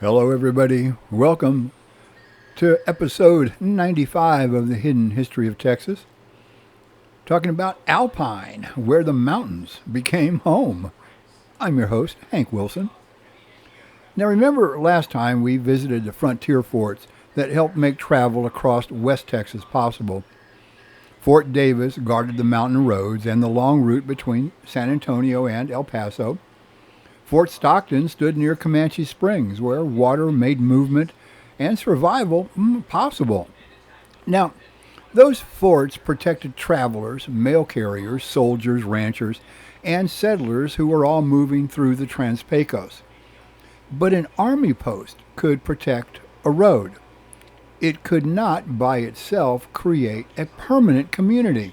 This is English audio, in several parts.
Hello, everybody. Welcome to episode 95 of the Hidden History of Texas, talking about Alpine, where the mountains became home. I'm your host, Hank Wilson. Now, remember last time we visited the frontier forts that helped make travel across West Texas possible. Fort Davis guarded the mountain roads and the long route between San Antonio and El Paso. Fort Stockton stood near Comanche Springs, where water made movement and survival possible. Now, those forts protected travelers, mail carriers, soldiers, ranchers, and settlers who were all moving through the Trans-Pecos. But an army post could protect a road. It could not by itself create a permanent community.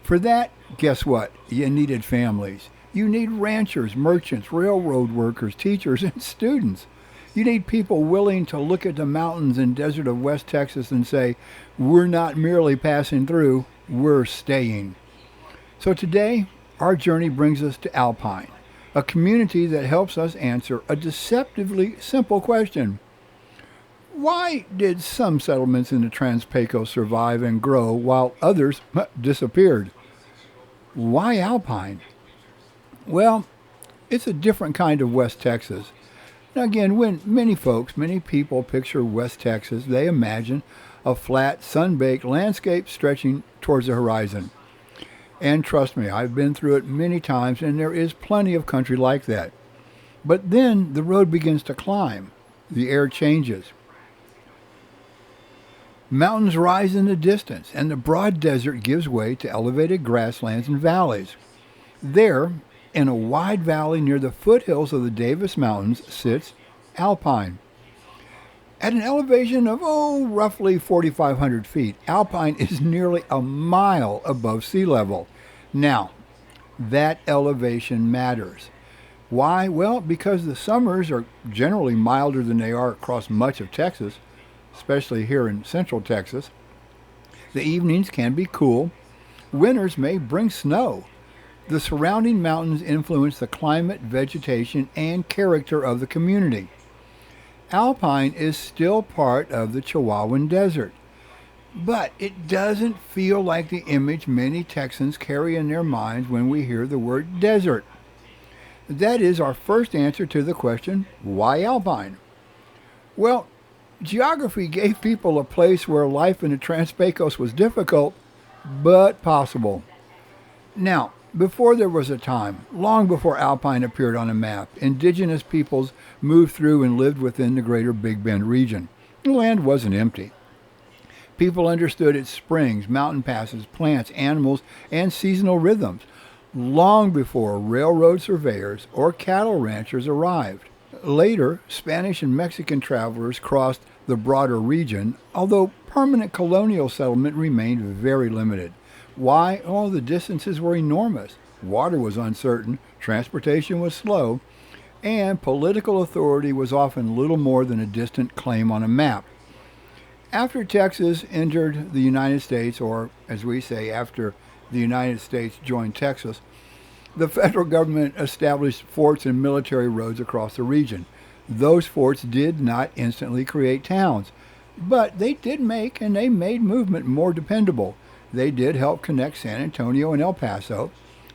For that, guess what? You needed families. You need ranchers, merchants, railroad workers, teachers, and students. You need people willing to look at the mountains and desert of West Texas and say, we're not merely passing through, we're staying. So today, our journey brings us to Alpine, a community that helps us answer a deceptively simple question. Why did some settlements in the Trans-Pecos survive and grow while others disappeared? Why Alpine? Well, it's a different kind of West Texas. Now again, when many people picture West Texas, they imagine a flat, sun-baked landscape stretching towards the horizon. And trust me, I've been through it many times, and there is plenty of country like that. But then the road begins to climb. The air changes. Mountains rise in the distance, and the broad desert gives way to elevated grasslands and valleys. There, in a wide valley near the foothills of the Davis Mountains, sits Alpine. At an elevation of, roughly 4,500 feet, Alpine is nearly a mile above sea level. Now, that elevation matters. Why? Well, because the summers are generally milder than they are across much of Texas, especially here in central Texas. The evenings can be cool. Winters may bring snow. The surrounding mountains influence the climate, vegetation, and character of the community. Alpine is still part of the Chihuahuan Desert, but it doesn't feel like the image many Texans carry in their minds when we hear the word desert. That is our first answer to the question, why Alpine? Well, geography gave people a place where life in the Trans-Pecos was difficult, but possible. Now, before there was a time, long before Alpine appeared on a map, indigenous peoples moved through and lived within the greater Big Bend region. The land wasn't empty. People understood its springs, mountain passes, plants, animals, and seasonal rhythms, long before railroad surveyors or cattle ranchers arrived. Later, Spanish and Mexican travelers crossed the broader region, although permanent colonial settlement remained very limited. Why? Oh, the distances were enormous. Water was uncertain, transportation was slow, and political authority was often little more than a distant claim on a map. After Texas entered the United States, or as we say, after the United States joined Texas, the federal government established forts and military roads across the region. Those forts did not instantly create towns, but they did make, and they made movement more dependable. They did help connect San Antonio and El Paso,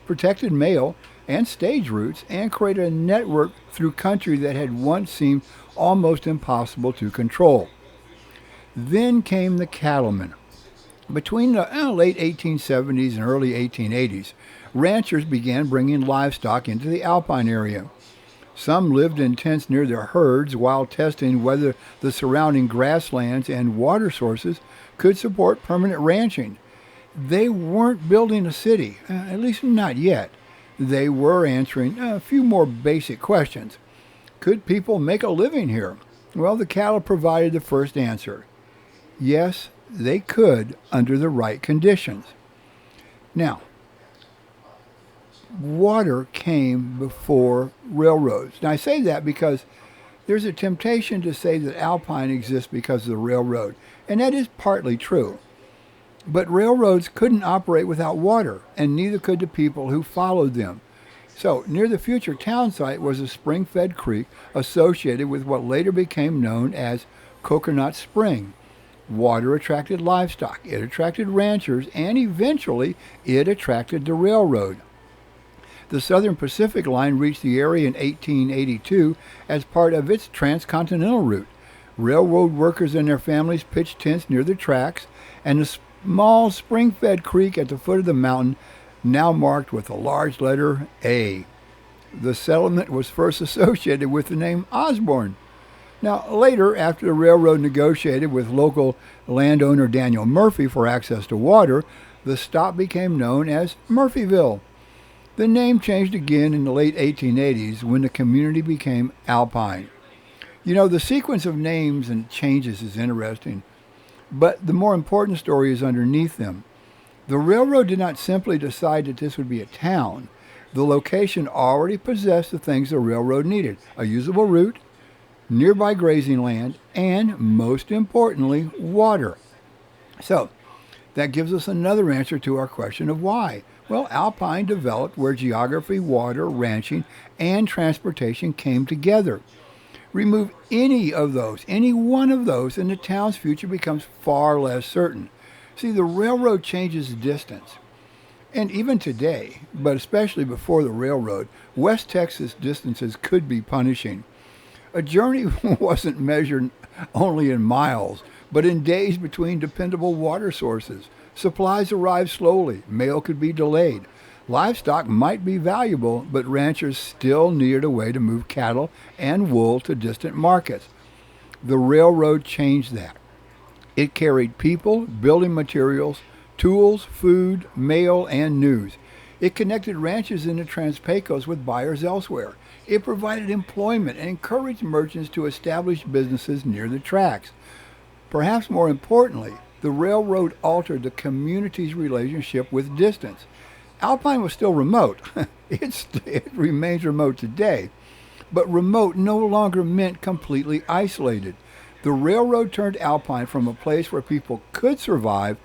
protected mail and stage routes, and created a network through country that had once seemed almost impossible to control. Then came the cattlemen. Between the late 1870s and early 1880s, ranchers began bringing livestock into the Alpine area. Some lived in tents near their herds while testing whether the surrounding grasslands and water sources could support permanent ranching. They weren't building a city, at least not yet. They were answering a few more basic questions. Could people make a living here? Well, the cattle provided the first answer. Yes, they could under the right conditions. Now, water came before railroads. Now, I say that because there's a temptation to say that Alpine exists because of the railroad, and that is partly true. But railroads couldn't operate without water, and neither could the people who followed them. So, near the future town site was a spring fed creek associated with what later became known as Coconut Spring. Water attracted livestock, it attracted ranchers, and eventually it attracted the railroad. The Southern Pacific Line reached the area in 1882 as part of its transcontinental route. Railroad workers and their families pitched tents near the tracks, and the small spring-fed creek at the foot of the mountain, now marked with a large letter A. The settlement was first associated with the name Osborne. Now, later, after the railroad negotiated with local landowner Daniel Murphy for access to water, the stop became known as Murphyville. The name changed again in the late 1880s when the community became Alpine. You know, the sequence of names and changes is interesting, but the more important story is underneath them. The railroad did not simply decide that this would be a town. The location already possessed the things the railroad needed: a usable route, nearby grazing land, and, most importantly, water. So, that gives us another answer to our question of why. Well, Alpine developed where geography, water, ranching, and transportation came together. Remove any one of those, and the town's future becomes far less certain. See, the railroad changes distance. And even today, but especially before the railroad, West Texas distances could be punishing. A journey wasn't measured only in miles, but in days between dependable water sources. Supplies arrived slowly, mail could be delayed. Livestock might be valuable, but ranchers still needed a way to move cattle and wool to distant markets. The railroad changed that. It carried people, building materials, tools, food, mail, and news. It connected ranches in the Trans-Pecos with buyers elsewhere. It provided employment and encouraged merchants to establish businesses near the tracks. Perhaps more importantly, the railroad altered the community's relationship with distance. Alpine was still remote. It remains remote today. But remote no longer meant completely isolated. The railroad turned Alpine from a place where people could survive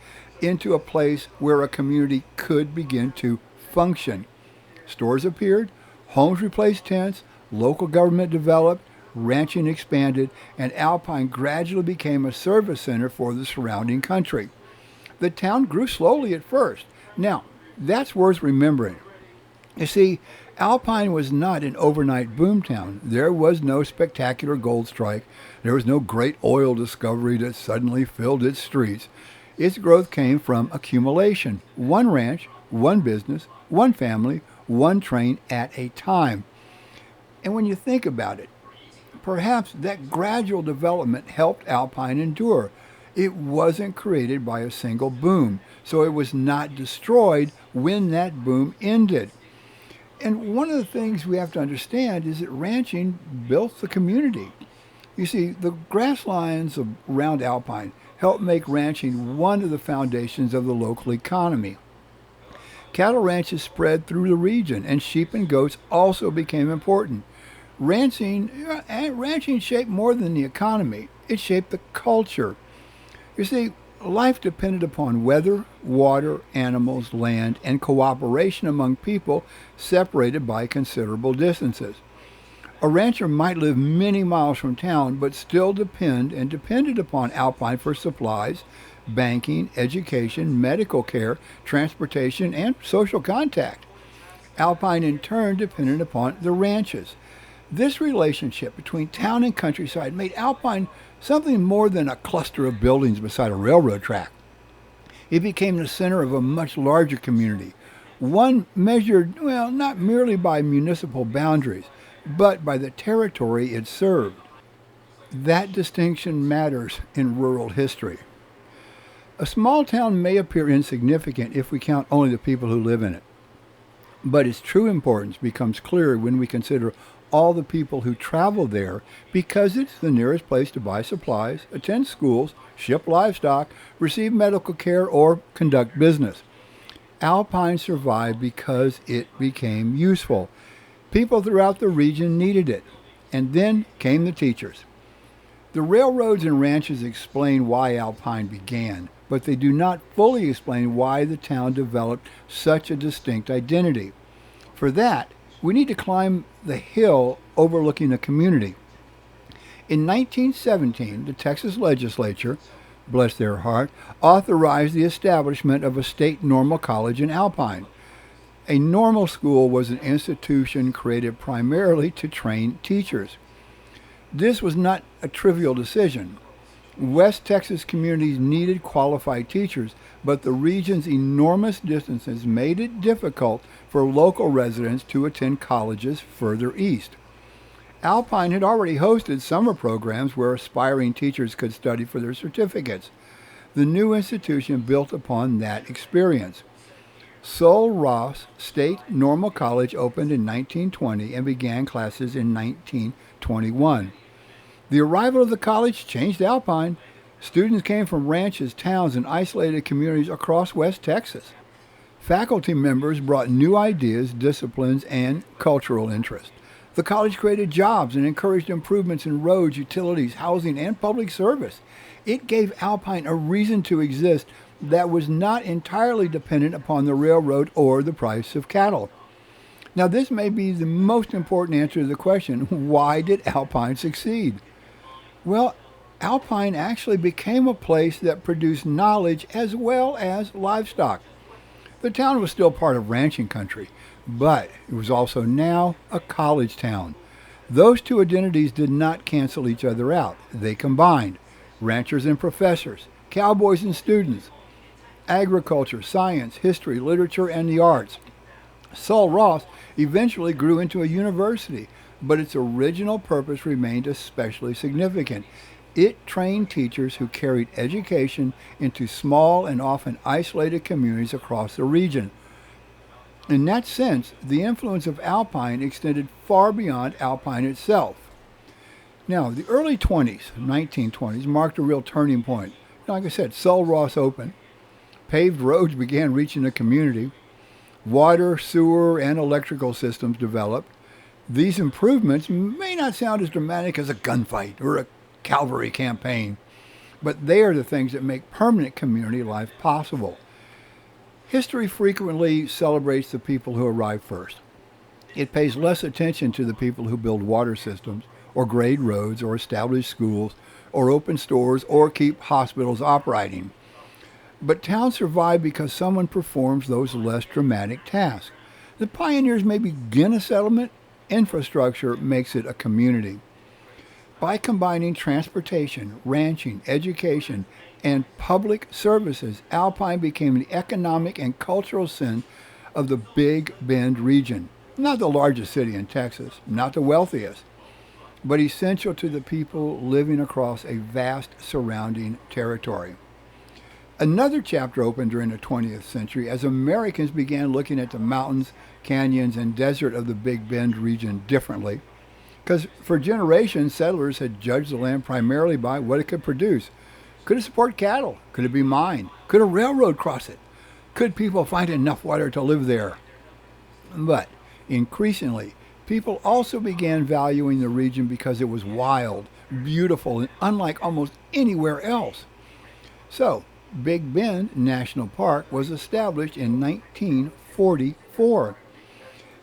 into a place where a community could begin to function. Stores appeared, homes replaced tents, local government developed, ranching expanded, and Alpine gradually became a service center for the surrounding country. The town grew slowly at first. Now, that's worth remembering. You see, Alpine was not an overnight boomtown. There was no spectacular gold strike. There was no great oil discovery that suddenly filled its streets. Its growth came from accumulation. One ranch, one business, one family, one train at a time. And when you think about it, perhaps that gradual development helped Alpine endure. It wasn't created by a single boom, so it was not destroyed when that boom ended. And one of the things we have to understand is that ranching built the community. You see, the grasslands around Alpine helped make ranching one of the foundations of the local economy. Cattle ranches spread through the region, and sheep and goats also became important. Ranching shaped more than the economy. It shaped the culture. You see, life depended upon weather, water, animals, land, and cooperation among people separated by considerable distances. A rancher might live many miles from town, but still depended upon Alpine for supplies, banking, education, medical care, transportation, and social contact. Alpine in turn depended upon the ranches. This relationship between town and countryside made Alpine something more than a cluster of buildings beside a railroad track. It became the center of a much larger community, one measured, well, not merely by municipal boundaries, but by the territory it served. That distinction matters in rural history. A small town may appear insignificant if we count only the people who live in it, but its true importance becomes clearer when we consider all the people who travel there, because it's the nearest place to buy supplies, attend schools, ship livestock, receive medical care, or conduct business. Alpine survived because it became useful. People throughout the region needed it. And then came the teachers. The railroads and ranches explain why Alpine began, but they do not fully explain why the town developed such a distinct identity. For that, We need to climb the hill overlooking the community. In 1917, the Texas legislature, bless their heart, authorized the establishment of a state normal college in Alpine. A normal school was an institution created primarily to train teachers. This was not a trivial decision. West Texas communities needed qualified teachers, but the region's enormous distances made it difficult for local residents to attend colleges further east. Alpine had already hosted summer programs where aspiring teachers could study for their certificates. The new institution built upon that experience. Sul Ross State Normal College opened in 1920 and began classes in 1921. The arrival of the college changed Alpine. Students came from ranches, towns, and isolated communities across West Texas. Faculty members brought new ideas, disciplines, and cultural interests. The college created jobs and encouraged improvements in roads, utilities, housing, and public service. It gave Alpine a reason to exist that was not entirely dependent upon the railroad or the price of cattle. Now, this may be the most important answer to the question, why did Alpine succeed? Well, Alpine actually became a place that produced knowledge as well as livestock. The town was still part of ranching country, but it was also now a college town. Those two identities did not cancel each other out. They combined ranchers and professors, cowboys and students, agriculture, science, history, literature, and the arts. Sul Ross eventually grew into a university, but its original purpose remained especially significant. It trained teachers who carried education into small and often isolated communities across the region. In that sense, the influence of Alpine extended far beyond Alpine itself. Now, the early 1920s, marked a real turning point. Like I said, Sul Ross opened. Paved roads began reaching the community. Water, sewer, and electrical systems developed. These improvements may not sound as dramatic as a gunfight or a cavalry campaign, but they are the things that make permanent community life possible. History frequently celebrates the people who arrive first. It pays less attention to the people who build water systems, or grade roads, or establish schools, or open stores, or keep hospitals operating. But towns survive because someone performs those less dramatic tasks. The pioneers may begin a settlement, infrastructure makes it a community. By combining transportation, ranching, education, and public services, Alpine became the economic and cultural center of the Big Bend region. Not the largest city in Texas, not the wealthiest, but essential to the people living across a vast surrounding territory. Another chapter opened during the 20th century as Americans began looking at the mountains, canyons, and desert of the Big Bend region differently. Because for generations, settlers had judged the land primarily by what it could produce. Could it support cattle? Could it be mined? Could a railroad cross it? Could people find enough water to live there? But increasingly, people also began valuing the region because it was wild, beautiful, and unlike almost anywhere else. So, Big Bend National Park was established in 1944.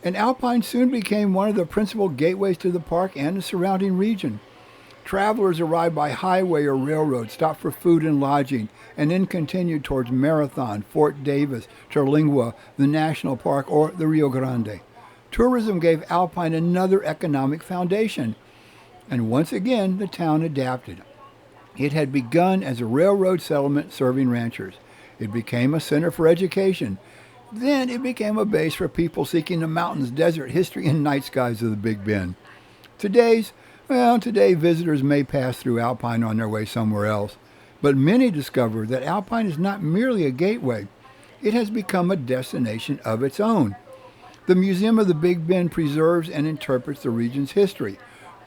And Alpine soon became one of the principal gateways to the park and the surrounding region. Travelers arrived by highway or railroad, stopped for food and lodging, and then continued towards Marathon, Fort Davis, Terlingua, the National Park, or the Rio Grande. Tourism gave Alpine another economic foundation. And once again, the town adapted. It had begun as a railroad settlement serving ranchers. It became a center for education. Then it became a base for people seeking the mountains, desert, history, and night skies of the Big Bend. Today visitors may pass through Alpine on their way somewhere else, but many discover that Alpine is not merely a gateway. It has become a destination of its own. The Museum of the Big Bend preserves and interprets the region's history.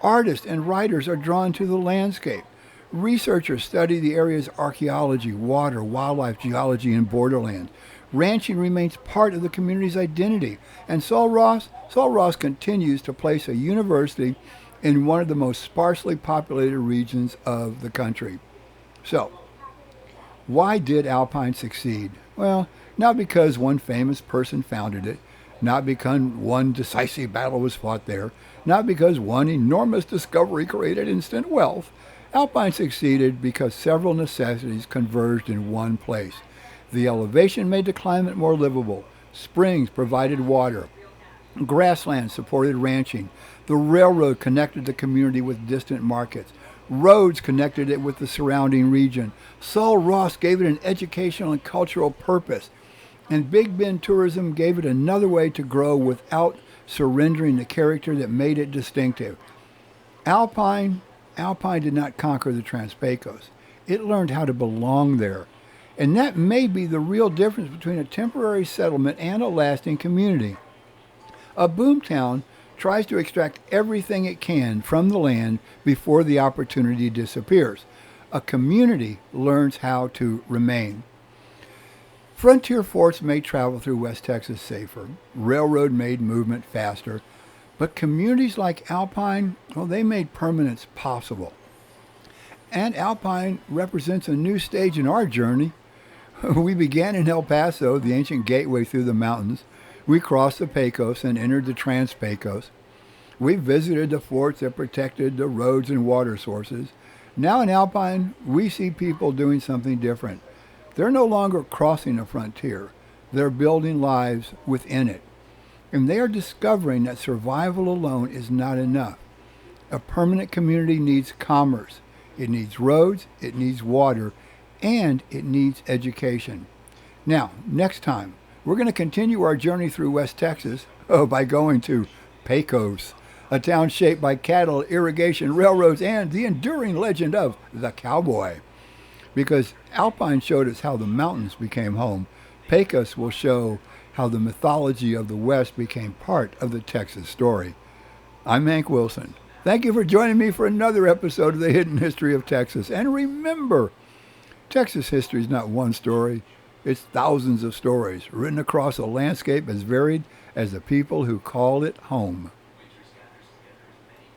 Artists and writers are drawn to the landscape. Researchers study the area's archaeology, water, wildlife, geology, and borderland. Ranching remains part of the community's identity, and Sul Ross continues to place a university in one of the most sparsely populated regions of the country. So, why did Alpine succeed? Well, not because one famous person founded it, not because one decisive battle was fought there, not because one enormous discovery created instant wealth. Alpine succeeded because several necessities converged in one place. The elevation made the climate more livable. Springs provided water. Grasslands supported ranching. The railroad connected the community with distant markets. Roads connected it with the surrounding region. Sul Ross gave it an educational and cultural purpose. And Big Bend tourism gave it another way to grow without surrendering the character that made it distinctive. Alpine did not conquer the Trans-Pecos. It learned how to belong there. And that may be the real difference between a temporary settlement and a lasting community. A boomtown tries to extract everything it can from the land before the opportunity disappears. A community learns how to remain. Frontier forts made travel through West Texas safer. Railroad made movement faster. But communities like Alpine, well, they made permanence possible. And Alpine represents a new stage in our journey. We began in El Paso, the ancient gateway through the mountains. We crossed the Pecos and entered the Trans-Pecos. We visited the forts that protected the roads and water sources. Now in Alpine, we see people doing something different. They're no longer crossing a frontier. They're building lives within it. And they are discovering that survival alone is not enough. A permanent community needs commerce. It needs roads, it needs water, and it needs education. Now, next time, we're going to continue our journey through West Texas by going to Pecos, a town shaped by cattle, irrigation, railroads, and the enduring legend of the cowboy. Because Alpine showed us how the mountains became home, Pecos will show how the mythology of the West became part of the Texas story. I'm Hank Wilson. Thank you for joining me for another episode of The Hidden History of Texas. And remember, Texas history is not one story. It's thousands of stories written across a landscape as varied as the people who call it home.